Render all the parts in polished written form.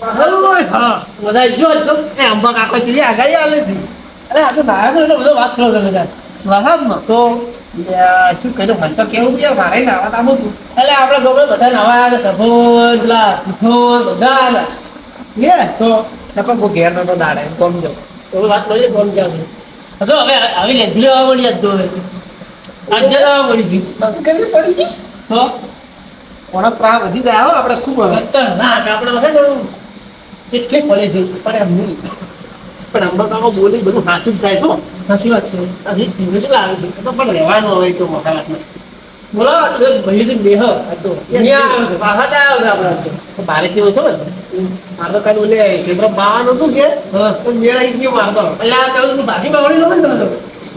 ઓય હા મજા આવી ગયો તો એ અંબા કાકો ચીલી આગાઈ આલે છે અરે આ તો નાયા એટલે બધો વાત કરો તમે તાર વરસાદમાં તો શું કર્યું મને તો કેવું છે મારે નાવા તામું હતું એટલે આપણે ગમે બધા નાવા આવ્યા સફોદ પેલા તિથોર બધા આવ્યા એ તો પણ કોઈ ઘેર નતો દાડે કોમ જાવ તો વાત કરી કોમ જાવ હજો હવે આવી લેસબી આવવા મળી આજ તો હવે આજે આવવા મળી છે લશ્કરી પડી ગઈ તો કોના પ્રા વધી ગયા હો આપણે ખૂબ ના આપણે વખત કેટલી પડે છે પણ એમ નહીં પણ અંબરકામાં બોલી બધું હાસું થાય છો હાસી વાત છે હજી ફીને શું લાવે છે તો પણ રહેવાનું હવે તો મોટા વાતમાં બોલો ભાઈ બેહ તો પાછા આવ્યો છે આપણે બારે કેવું હતો ને મારે કાલે ઓલે ક્ષેત્ર બાવાનું હતું કે મેળા ગયો મારતો એટલે આ તું ભાગી બાવડી લો ને તમે તો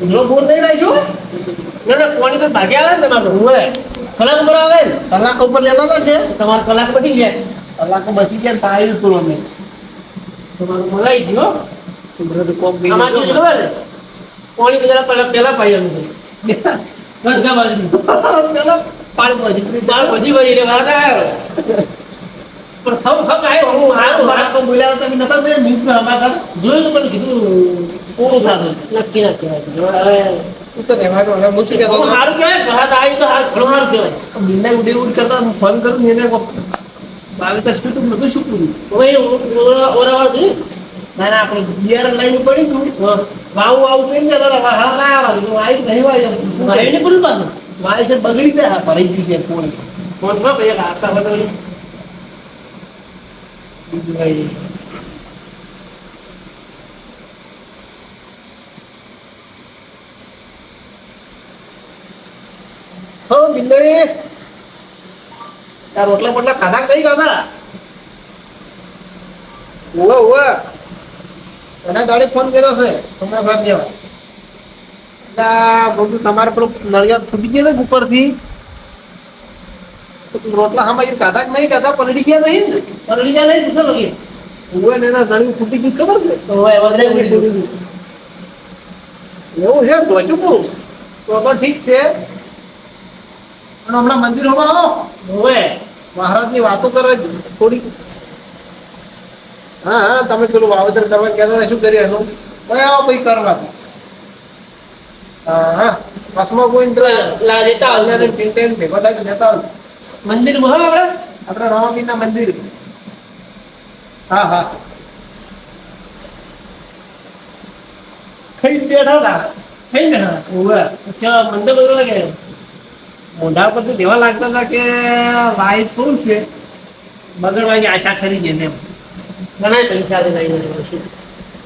ઉધરો બોર દઈ રહ્યો છો ના ના કોની તો ભાગી આવે ને તમારે હોય કલાક ઉપર આવે ને કલાક ઉપર લેતા હતા કે તમારે કલાક પછી ગયા કલાક બચી ગયા તાળી પૂરો મેં તમારું મગાઈ છે હો કોમ ગઈ આમાં શું ખબર છે કોણી પેલા પાઈ આવ્યું બસ ગા બાજુ પેલા પાળ પછી વળી એટલે વાત આવ્યો પણ થમ આવ્યો હું આવ્યો બાળકો બોલ્યા તમે નતા જોયા ન્યૂઝ માં અમારા જોયું પણ કીધું પૂરું થતું નક્કી ના કહેવાય હવે તો રહેવાનું હવે હું શું કહેતો સારું કહેવાય વાત આવી તો ઘણું સારું કહેવાય મને ઉડે ઉડ કરતા હું ફોન કરું એને બાવી તો શું તું બધું શું પૂરું ઓરાવાળ થયું ના ના આપણે બિયાર લાઈન પડી તું વાવ વાવ કરી જતા હતા હારા ના આવ્યા વાઈ નહીં વાય વાઈ ને બોલું પાછું વાઈ છે બગડી ગયા ભરાઈ ગઈ છે કોણ કોણ પર ભાઈ આખા બદલી બીજું ભાઈ હો બિલ્લે તાર રોટલા પોટલા ખાધા કઈ ખાધા ઓવા ઓવા એના દાડે ફોન કર્યો છે તમારા ઘર જેવા એટલે બધું તમારે પેલું નળિયા ફૂટી ગયા ને ઉપરથી રોટલા હામાં ખાધા કે નહીં ખાધા પલડી ગયા નહીં ને પલડી ગયા નહીં પૂછો લગી ઓવે ને એના નળિયું ફૂટી ગયું ખબર છે ઓવે વધારે ફૂટી ગયું એવું છે પહોંચું પૂરું તો ઠીક છે પણ હમણાં મંદિરોમાં આવો ઓવે મહારાજની વાતો કરે થોડી હા હા તમે પેલું વાવેતર કરવા કહેતા હતા શું કર્યું એનું ભાઈ આવો ભાઈ કરવા હા હા બસમાં કોઈ લેતા આવે પિંટેન ભેગો થાય લેતા આવે મંદિરમાં હા આપણે રામાપીરના મંદિર હા હા ખાઈ બેઠા હતા ખાઈ બેઠા ઓવે અચ્છા મંદિર બરોબર લાગે મોઢા પરથી દેવા લાગતા હતા કે વાઈટ ફૂલ છે બગડવાની આશા ખરી છે ને ઘણા પૈસા છે શું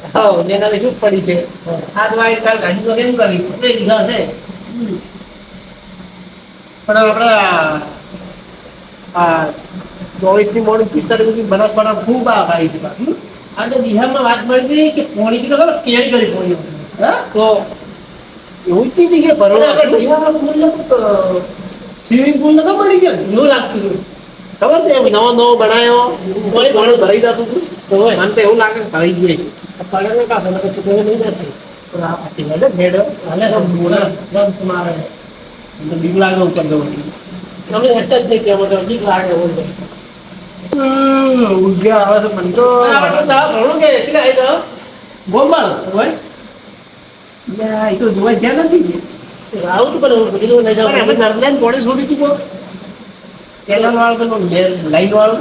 હા એના શું પડી છે હાથ વાઈટ કાલ ગાડી તો કેમ કરી લીધા છે પણ આપણા આ 24 ની મોડી 45 બનાસકાંઠા ખૂબ આવી છે બાકી આજે બિહારમાં વાત મળી હતી કે પોણી કિલો ખબર કેળી કરી પોણી હા તો એવું ચીજ કે બિહારમાં સ્વિમિંગ પુલ નતો પડી ગયો એવું લાગતું હતું ખબર છે નવો નવો બનાવ્યો પાણી ભરાઈ જતું હતું મને તો એવું લાગે ભરાઈ ગયું છે પાણી પાસે ચૂકવે નહીં જશે મારે બીક લાગે ઉપર જવાની તમે હેઠ જ નહીં કહેવા બીક લાગે ઉગ્યા આવે તો મને તો ઘણું કે આવી જાઓ ગોપાલ હોય એ તો જોવા જ્યાં નથી આવું તો પણ કીધું નહીં જાવ આપણે નર્મદા પોણી છોડી દીધું કેલર વાળો તો લાઈન વાળો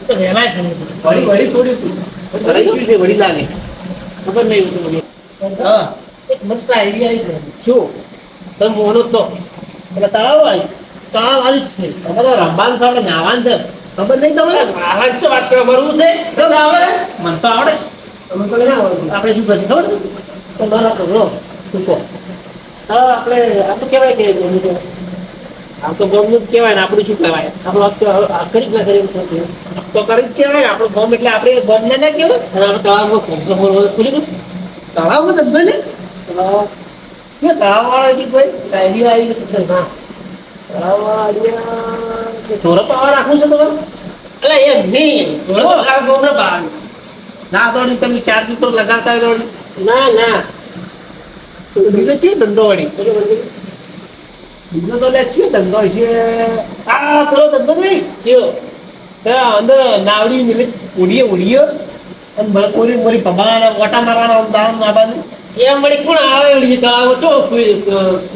તો વહેલા છે વળી વળી છોડ્યું તું ભરાઈ ગયું છે વળી લાગે ખબર નહીં હા એક મસ્ત આઈડિયા છે શું તમે મોનો તો એટલે તળાવ વાળી જ છે તમારે રમવાનું છે આપણે નાવાનું છે ખબર નહીં તમારે નાવા જ વાત કરવા બરવું છે તો આવડે મને તો આવડે તમે તો ના આવડે આપણે શું કરશે ખબર છે તો મારા તો શું કહો હા આપણે આપણે કહેવાય કે આમ તો ગોમનું જ કહેવાય ને આપણું શું કહેવાય આપણું કરી જ ના કરી તો કરી જ કહેવાય ને આપણું ગોમ એટલે આપણે ગોમને ના કહેવાય અને આપણે તળાવમાં ખુલી ગયું તળાવમાં ધંધો ને તળાવ વાળા કે ભાઈ આઈડિયા આવી છે હા તળાવ વાળા આઈડિયા ઢોરા પાવા રાખવું છે તમારે એટલે એમ નહીં ઢોરા ગોમને પાવાનું ના દોડી તમે ચાર્જ ઉપર લગાવતા દોડી ના ના બીજો કે ધંધો વળી બીજો તો લે છે ધંધો છે આ થોડો ધંધો નહીં થયો અંદર નાવડી મિલી ઉડીએ અને બરકોરી મોરી ભમાવાના ઓટા મારવાના દાણ નાબાનું એમ વળી કોણ આવે ઓલી તો આવો છો કોઈ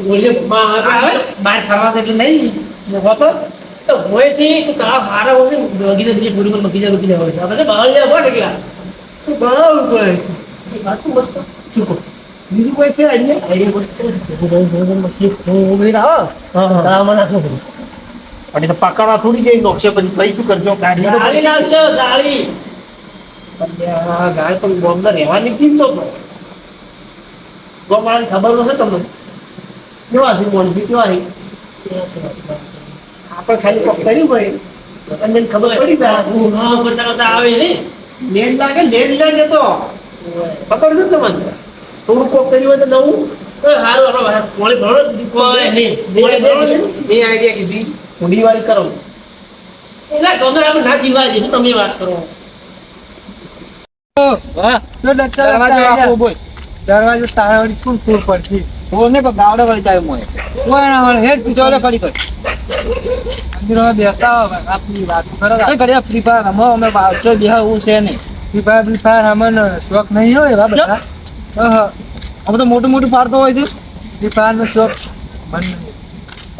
ઓલી આવે બહાર ફરવા એટલે નહીં હોતો તો હોય છે તો તારા હારા હોય છે બગીચા બીજી પૂરી પર બગીચા બગીચા હોય છે આપણે બહાર જાય હોય કે તો બરાબર કોઈ વાત તો મસ્ત ચૂકો બીજું કોઈ છે આઈડિયા મસ્ત મછલી આવો હા મને નાખો અને તો પકડવા થોડી ગઈ નોકશે પછી લઈ શું કરજો ગાડી તો ગાડી લાવશે ગાડી ગાય પણ બોમ્બર રહેવાની ચીમતો તો ગોમાળાને ખબર તો છે તમને કેવા છે મોનથી કેવા છે આપણે ખાલી કોક કર્યું હોય અને ખબર પડી જાય હા બધા આવે ને લેન લાગે લેન તો ખબર છે તમને થોડું કોક કર્યું હોય તો નવું સારું આપણે પોળી ભણો કોઈ નહીં એ આઈડિયા કીધી ઊંડી વાળી કરો એટલે ગમે આપણે ના જીવા છે તમે વાત કરો દરવાજો તારાવાળી શું સુર પડતી ને પણ ગાવડે વળી જાય મોય કોઈ ના વળે હેડ પીછો ખરી કર મંદિરમાં બેસતા આપની વાત કરો કર્યા ફ્રી ફાયર રમો અમે બાવચો બેહા એવું છે નહીં ફ્રી ફાયર અમને શોખ નહીં હોય એવા બધા અમે તો મોટું મોટું ફાડતો હોય છે ફ્રી ફાયર નો શોખ મન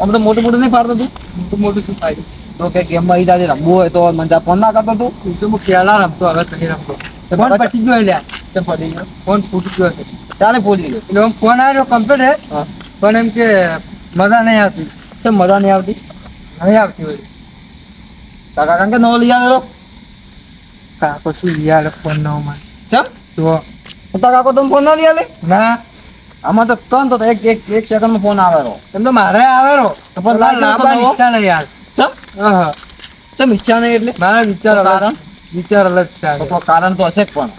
અમે તો મોટું મોટું નહીં ફાડતો તું મોટું શું ફાયદું તો કે ગેમમાં ઈ તારે રમવું હોય તો મને ફોન ના કરતો તું તો હું પહેલા રમતો હવે નહીં રમતો ફોન પટી ગયો લ્યા તો પડી ગયો ફોન ફૂટી ગયો છે ચાલે ફૂટી ગયો એટલે ફોન આવ્યો કમ્પ્લીટ હે પણ એમ કે મજા નહીં આવતી કેમ મજા નહીં આવતી નહીં આવતી હોય કાકા કારણ કે નવો લઈ આવેલો કાકો શું લઈ આવે ફોન નવો માં ચમ તો કાકો તમે ફોન ના લઈ આવે ના આમાં તો ત્રણ તો એક સેકન્ડમાં ફોન આવેલો એમ તો મારે આવેલો તો પણ લાંબા ઈચ્છા નહીં યાર ચમ ચમ ઈચ્છા નહીં એટલે મારા વિચાર અલગ છે તો કારણ તો હશે જ પણ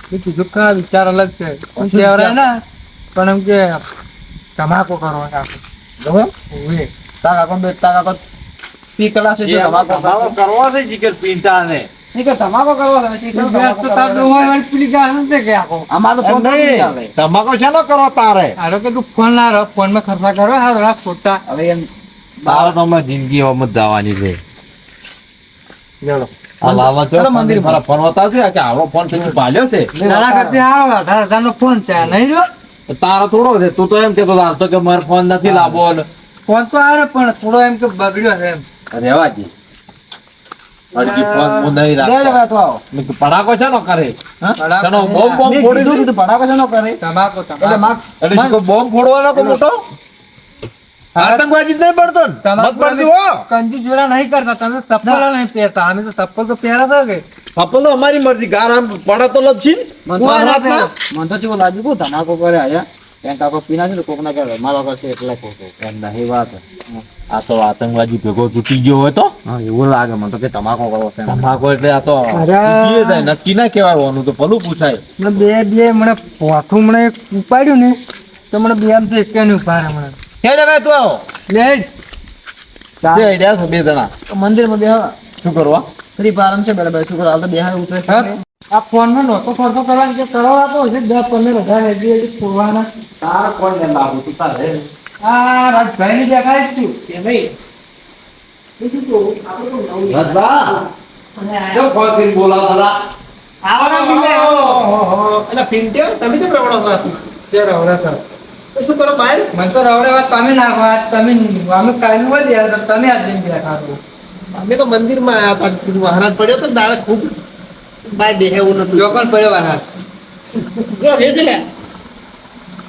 કીધું કા વિચાર અલગ છે કહેવાય ને પણ એમ કે તમાકુ કરો કાકો તાકાકો પી કલા છે તમાકુ કરવો છે શિખર પીંટા ને શિખર તમાકુ કરવો છે શિખર તો તાર હોય વળી પીલી ગાસ છે કે આકો અમારો ફોન નહીં ચાલે તમાકુ છે ન કરો તારે આરો કે તું ફોન ના રો ફોન માં ખર્ચા કરો હારો રાખ છોટા હવે એમ તારે તો અમે જિંદગી હોમ જ જવાની છે ચલો આ લાલા ચો મંદિર મારા ફોન બતાવશે કે આવો ફોન પછી ભાલ્યો છે નાના કરતી હારો 18,000 નો ફોન છે નહીં રહ્યો તારો થોડો છે તું તો એમ કેતો લાલતો કે મારો ફોન નથી લાવવો ફોન તો આવે પણ થોડો એમ કે બગડ્યો છે એમ રેવા જી અડકી ફોન હું નહીં રાખતો મેં કે પડાકો છે નો કરે હા ચનો બોમ્બ ફોડી દઉં તો પડાકો છે નો કરે તમાકુ એટલે માક એટલે શું કોઈ બોમ્બ ફોડવાનો કે મોટો આતંકવાદી નહીં પડતો મત પડતી હો કંજુ જોડા નહીં કરતા તમે ચપ્પલ નહીં પહેરતા અમે તો ચપ્પલ તો પહેરા છો કે ચપ્પલ તો અમારી મરજી ગાર આમ પડે તો લપસી મન તો ચેવો લાગ્યું કો તમાકુ કરે આયા એમ કાકો પીના છે કોક ના કરે મારો કરશે એટલે કોકો એમ નહીં વાત આ તો આતંકવાદી ભેગો તૂટી ગયો હોય તો હા એવું લાગે મને તો કે તમાકુ કરો છે તમાકુ એટલે આ તો તૂટી જાય નક્કી ના કહેવાય ઓનું તો ભલું પૂછાય બે મને પોઠું મને ઉપાડ્યું ને તો મને બે આમ તો એક ને ઉપાડે મને હેડ હવે તું આવો લેડ જે આઈડિયા છે બે જણા મંદિરમાં બેહવા શું કરવા ફરી પારમ છે બરાબર શું કરવા હાલ તો બેહાર ઉતરે આ ફોન માં નહોતો ખર્ચો કરવાનો કે કરવા તો છે 10-15 હજાર હેડી ફોરવાના તાર કોણ ને લાગુ તું તારે આ રાજભાઈ ની દેખાય છે કે ભાઈ બીજું તો આપણે તો નવું રાજબા જો ફોન કરી બોલાવતા આવરા મિલે ઓહો એટલે પિંટ્યો તમે તો પ્રવડો રાત જે રવડા સર તો શું કરો બહાર મન તો રવડે વાત તમે નાખો આજ તમે અમે કાઈ નું વધ્યા તમે આજ દિન બેઠા છો અમે તો મંદિરમાં આયા હતા કીધું મહારાજ પડ્યો તો દાળ ખૂબ બહાર બેહેવું નતું જો પણ પડ્યો વાર હાથ જો છે ને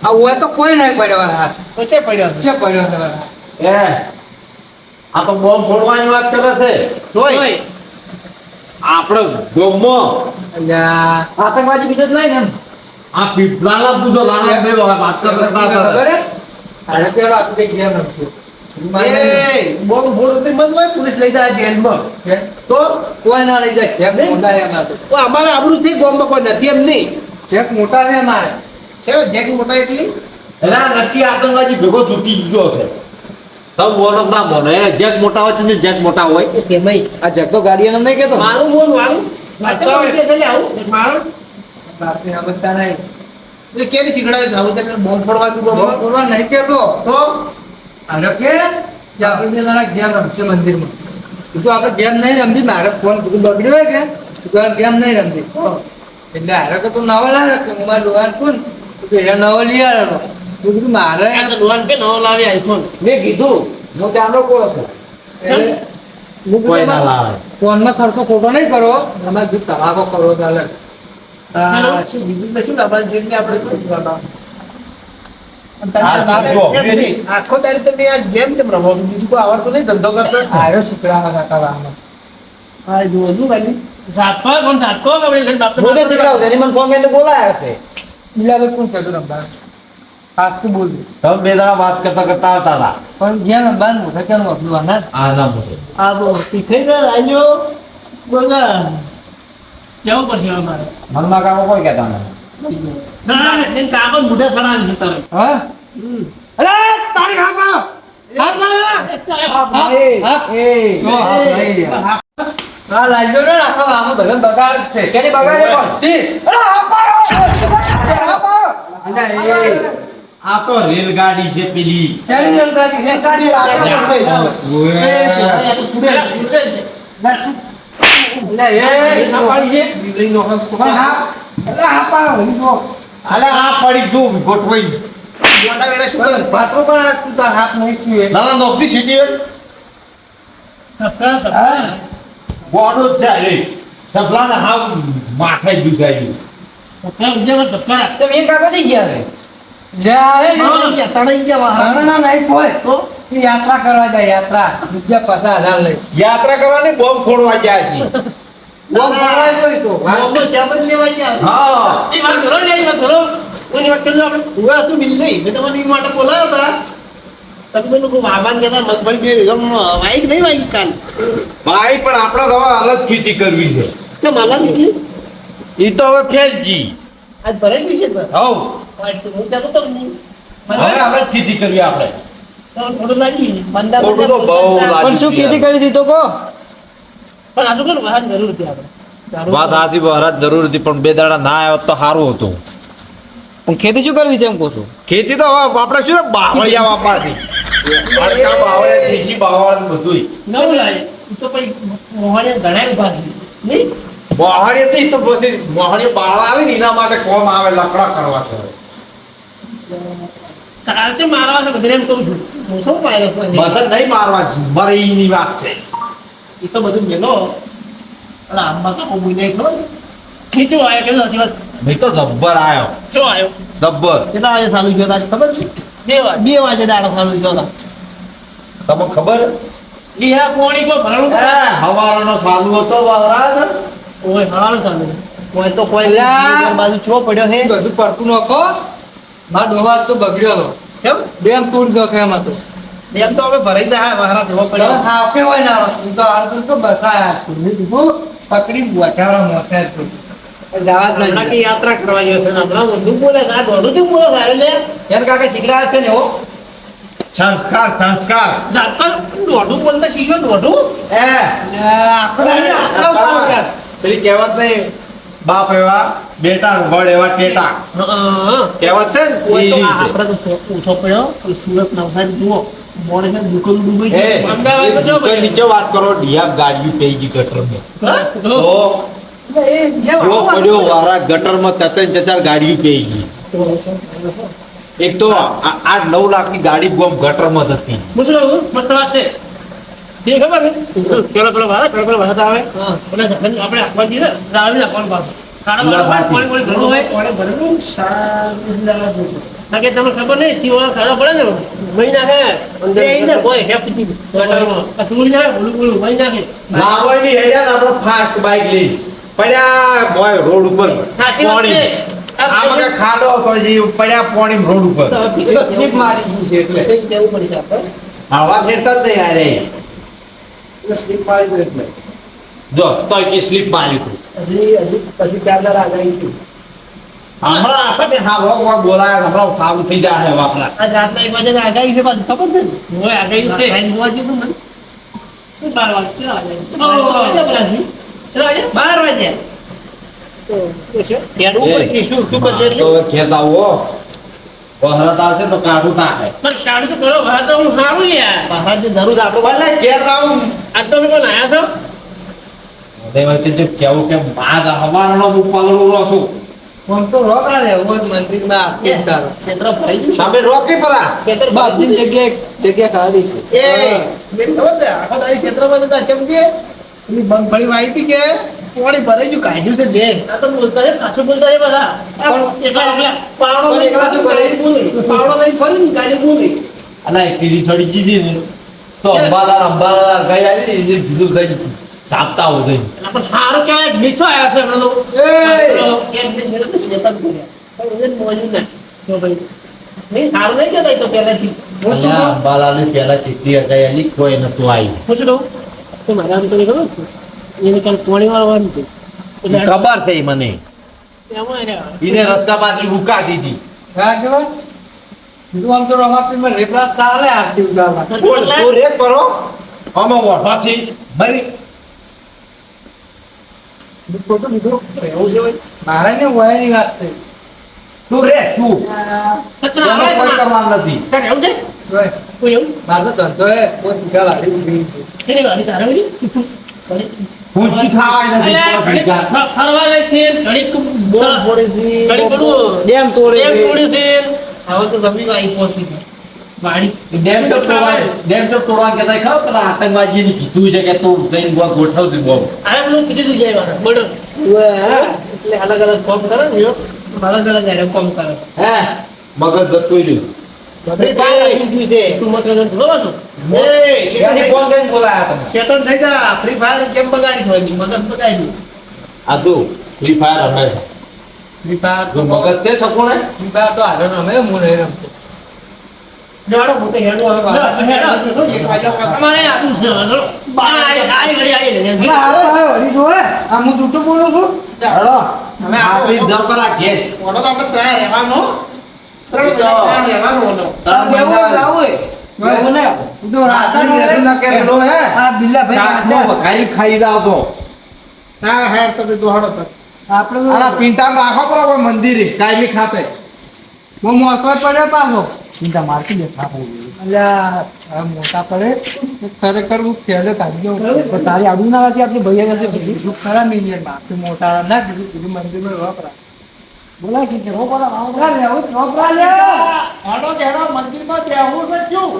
આ હોય તો કોઈ નહીં પડ્યો વાર હાથ તો છે પડ્યો છે છે પડ્યો છે વાર એ આ તો બોમ્બ ફોડવાની વાત કરે છે તોય આપણે ગોમો અલ્યા આતંકવાદી બીજો જ નહીં ને આ લાલા પૂછો લાલા બે વાત કરતા ખબર હે અરે પેલો આપણે ગેમ રમતો એ બોમ્બ ફોડતી મત હોય પોલીસ લઈ જાય જેલમાં તો કોઈ ના લઈ જાય ચેક મોટા છે અમારે તો અમારે આબરૂ છે બોમ્બમાં કોઈ નથી એમ નહીં ચેક મોટા છે અમારે છે જેક મોટા એટલી એલા નક્કી આતંકવાદી ભેગો તૂટી ગયો છે તમ બોલો ના બોલો એ જેક મોટા હોય તો જેક મોટા હોય એ તેમાંય આ ચેક તો ગાડીઓને નહીં કેતો મારું બોલ મારું વાતે કોણ કે છે આવું મારું બાપરે સમજતા નહીં એટલે કેની ચીકડાય છે આવું તમે બોમ્બ ફોડવાનું બોમ્બ ફોડવા નહીં કેતો તો અરે કે આપણે જણા ગેમ રમશે મંદિરમાં તું આપણે ગેમ નહીં રમવી મારે ફોન બધું બગડ્યો હોય કે તું ગેમ નહીં રમવી એટલે હારે કે તું નવો લાવે કે હું મારા ડોહાને ફોન તું એને નવો લઈ આવેલો તું કીધું મારે આ તો ડોહાને કે નવો લાવી આઈફોન. મેં કીધું હું ચાલો કહું છું એટલે હું કોઈ ના કીધું લાવે. ફોનમાં ખર્ચો ખોટો નહીં કરો અમારે કીધું તમાકો કરો ચાલે શું બીજું તો શું લાવવાનું છે એટલે આપણે કોઈ કરવાનું. અને તમે આ આ જો, એમ નહીં. આખો દાડી તમે આ ગેમ ચમ રમો બીજું કોઈ આવડતું નહીં ધંધો કરતો. આયો શીખડાવા હતા રામમાં હા જુઓ શું ભાઈ ઝાટકો પણ ઝાટકો આપણે લઈને બાપ હું તો શીખડાવું એની મને ફોન કરીને બોલાયા છે ઈલા કોણ કહેતું રમવા આજ તું બોલ તમે બે જણા વાત કરતા કરતા આવતા હતા પણ જ્યાં રમવાનું મોઢે ક્યાં વાપરું આના આ ના મોટો આ બહુ શીખાઈ ગયો આજો બોલા કેવું પડશે હવે મારે મનમાં કાકો કોઈ કહેતા નથી સણા કાગળ મોઢે સણાવી છે તારે હા અરે તારી હાથ મારો હાથ મારો હા લાગ્યો ને આખો આમાં બધા બગાડ જ છે કેની બગાડે કોણ તી અરે હાથ મારો હાથ મારો અલ્યા એ આ તો રેલગાડી છે પેલી કેની જલગાડી લે ગાડી ઓએ લે એ ના પાડી છે પણ હા અરે હાથ મારો લીધો અલ્યા આ પડી જો ગોઠવાઈ મોટા વેડા શું કરે પાત્રો પણ આ તું તાર હાથ નહીં છુએ લાલા નોકસી સીટી સપના સપના ગોડો જ છે રે સપલાને હા માથે જુગાઈ સપના વિજયમાં સપના તમે એ કાકો જઈ ગયા રે લે તણાઈ ગયા વાહરા હરણા નહીં કોઈ તો યાત્રા કરવા જાય યાત્રા બીજા 50,000 લઈ યાત્રા કરવાની બોમ્બ ફોડવા ગયા છે બોલ કરવા જોઈ તો મોમો શાબન લેવા ગયા હા એ વાત ધરો લે એ વાત ધરો કોની વાત કરજો આપણે ઉવા શું બિલ નહીં મેં તમને એ માટે બોલાયા હતા તમે લોકો વાબાન કહેતા મગફળી બે એકમ વાઈક નહીં વાઈક કાલ ભાઈ પણ આપણે તો હવે અલગ ખેતી કરવી છે તો માલા કેટલી ઈ તો હવે ફેલજી આજ ભરાઈ ગઈ છે તો હવ હું કહેતો તો હવે અલગ ખેતી કરવી આપણે થોડું લાગી બંદા ખોટું તો બહુ લાગ્યું પણ શું ખેતી કરી છે તો કો પણ આ શું કરું વાત જરૂર હતી આપણે વાત સાચી વરસાદ જરૂર હતી પણ બે દાડા ના આવ્યો તો સારું હતું પણ ખેતી શું કરવી છે એમ કહું છું ખેતી તો હવે આપણે શું છે, બાવળિયા વાપરશે અડકા બાવળિયા દેશી બાવળિયા બધુંય નવું લાગે ઈ તો પછી મોહણીયા ઘણા ઉભા છે નહીં મોહણીએ તો ઈ તો પછી મોહણીએ બાળવા આવે ને એના માટે કોમ આવે લકડા કરવા છે તારે તે મારવા છે બધાને એમ કહું છું હું શું પાયરો છું બધા નહીં મારવા મરે એની વાત છે એ તો બધું મેલો અલા આંબા કાપો મુઈને ખબર છે નીચે આવ્યો કેવું સાચી વાત નહીં તો જબ્બર આવ્યો કેવો આવ્યો જબ્બર કેટલા વાગે ચાલુ થયો હતા ખબર છે 2 વાગે દાડો ચાલુ થયો હતા તમને ખબર લીહા કોણી કો ભરણું હવારનો ચાલુ હતો વરસાદ ઓય હાલ ચાલુ કોઈ તો કોઈ અલા. બાજુ છો પડ્યો હે બધું પડતું નકો મારો ડોહા તો બગડ્યો હતો કેમ ડેમ તૂટ ગયો કેમ હતો એમ તો હવે ભરાઈ દે હા મહારાજ ધોવા પણ પડ્યો હાફે હોય ના તું તો હાલ તો બસાયા તું કીધું પકડી બચારા મોસે તું જવા જ હમણાં કે નહીં યાત્રા કરવા ગયો છે ને હમણાં ઊંધું બોલે છે આ દોઢું કેમ બોલે છે અરે લે યાર કાકા શીખડા છે ને હો સંસ્કાર જાતર દોઢું બોલતા શીશો દોઢું એ આખો દાડી આટલા ઉતાવળ કર. પેલી કહેવત નહીં બાપ એવા બેટા વડ એવા ટેટા હા કહેવત છે ને કોઈ તો ઈ છે. આપણે તો ઓછો પડ્યો કોઈ સુરત નવસારી જુઓ મોડે છે દુકાન ડૂબાઈ એ, ગયું અમદાવાદમાં જો તો નીચે વાત કરો ડિયા ગાડીઓ પઈ ગઈ ગટરમાં તો એ જે જો પડ્યો વારા ગટરમાં તતન ચચાર ગાડીઓ પઈ ગઈ એક તો 8-9 લાખની ગાડી બોમ્બ ગટરમાં જ હતી મુસલમાન મસ્ત વાત છે તે ખબર છે પેલો ભાષા આવે અને સફેદ આપણે આપવા દઈએ રાવી નાખવાનું પાછું વાત સાચી. પાણી ભરવું હોય પાણી ભરવું કારણ કે તમને ખબર નહીં થી વાળા ખાડા પડે ને વહી નાખે અંદર હોય હેપી ગટરમાં તું નાખે ભૂલું વહી નાખે લાવવાની હેડ્યા ને આપણે ફાસ્ટ બાઇક લઈ પડ્યા મોય રોડ ઉપર સાચી વાત છે. આમાં કાંઈ ખાડો હતો જે પડ્યા પાણી રોડ ઉપર એ તો સ્લીપ મારી ગયું છે એટલે કેવું પડી છે આપણે હવા ખેડતા જ નહીં યાર એ. સ્લીપ મારી ગયું એટલે જો તોય કે સ્લીપ માર્યું તું હજી પછી 4 દાડા આગાહી છે હમણાં આખા બે હા બોલાયા હમણાં સારું થઈ જાય હવે આપણા આજ રાતના 1 વાગે આગાહી છે પાછી ખબર છે ને હોય આગાહી છે આગાહી હોવા કીધું મને 12 વાગે ચલા આગાહી ચલા આજે 12 વાગે તો છે કેડવું પડશે શું શું કરશે એટલે તો ખેત આવો વહરત આવશે તો કાઢું નાખે પણ કાઢું તો કરો વાત તો હું સારું યાર પાછા જે જરૂર આપણે ભલે ઘેર આવું આજ તો મેં આયા છો મને વચ્ચે જો કેવું કે માજ હવારનો હું પગલું રહો છું આમ તો રોકા રહેવું જ મંદિરમાં આરતી ઉતારો. ક્ષેત્ર ભરાઈ ગયું સામે રોકી પરા ક્ષેત્ર બધી જગ્યા ખાલી છે. એ મેં ખબર છે આખો દાડી ક્ષેત્રમાં જતા ચમકે પેલી મગફળી વાવી હતી કે પાણી ભરાઈ ગયું કાઢ્યું છે દેશ આ તો બોલતા છે પાછું બોલતા છે બધા એકલા પાવડો લઈ ગાડી બોલી પાવડો લઈ ફરી ને ગાડી બોલી અલા એકલી છોડી દીધી ને તો અંબાલા ગઈ આવી ને કીધું થઈ તાપતા હો ગઈ પણ સારું કહેવાય નીચો આવ્યા છે હમણાં તો એમ જે મેરે તો શેતન કર્યા પણ એને મોજું ના તો ભાઈ નહીં સારું નહીં કહેતા તો પહેલાથી અલ્યા અંબાલા ને પેલા ચીઠી ગઈ આલી કોઈ નતું આવી હું શું કહું તો મારા આમ તો નહીં ખબર છે એને કાલ પોણી વાળવાનું હતું એટલે ખબર છે ઈ મને એમાં એને ઈને રસકા બાજરી ઉકા દીધી હા કેવા કીધું આમ તો રમાપીરમાં રેપલા ચાલે આરતી ઉતારવા. તું રે કરો અમે ઓઢા છે મરી ખોટું કીધું. એવું છે ભાઈ મારે ને વયની વાત થઈ. તું રે તું કચરા એમાં કોઈ કરવાનું નથી તને એવું છે ઓય, કોઈ એવું મારો તો ધંધો હે પોત વીઘા વાળી ઊભી છે. એની વાડી તારે બધી પૂંચી ખાવાય નથી અલ્યા, પાંચ વીઘા. ફરવા જાય છે ઘડીક બોલ ફોડે છે, ઘડીક પેલું ડેમ તોડે ડેમ છે. તોડે છે હવે તો જમીન આવી પહોંચી ગઈ વાડી ડેમ તો તોડવા કેતા ખબર પેલા આતંકવાદી ને કીધું છે કે તું જઈને ગોઠવજે બોમ્બ અરે પેલું બીજી જગ્યાએ વાળા બોર્ડર એટલે અલગ અલગ કામ કરે ને એવો. અલગ અલગ હારે કામ કરે હે મગજ જતું રહ્યું બધે ચાલે ઊંધું છે. તું મત કરે બોલો છો ત્યાંથી ફોન કરીને બોલાયા તમે. ચેતન થઈ જા ફ્રી ફાયર કેમ બગાડી છો એની મગજ બગાડી આ તું ફ્રી ફાયર રમે છે ફ્રી ફાયર જો તો મગજ છે ઠકુણે ફ્રી ફાયર તો હારો રમે હું નહીં રમતો. જાડો મોટે હેડો હવે એક વાગ્યા અમારે આવું છે ચલો આ ઘડી આવી લે આ હું જૂઠું બોલું છું. હેડો હવે આસી જપરા ઘેર ઓનો તો આપણે ત્યાં રહેવાનો ત્રણ તો. ત્યાં રહેવાનો ઓનો ત્રણ મહિના એવું ને જો રાશન લેતું ના કે પેલો હે આ બિલ્લા ચાખમાં વઘારી ખાઈ જાવ તો હા હેડ તમે દોડો તો આપણે આના પિંટામાં રાખો કરો કોઈ મંદિરે કાયમી ખાતે બહુ મોસવા પડે પાછો ચિંતા મારતી બેઠા અલ્યા આ મોટા પડે ખરેખર હું ખેલે કાઢી ગયો પણ તારી આડું ના વાંચી આપણી ભૈયા પાસે બધું ખરા મિલિયનમાં તું મોટા ના કીધું કીધું મંદિરમાં વપરા બોલા કે રોપરા લે હેડો હેડો મંદિરમાં બેહવું છે ક્યું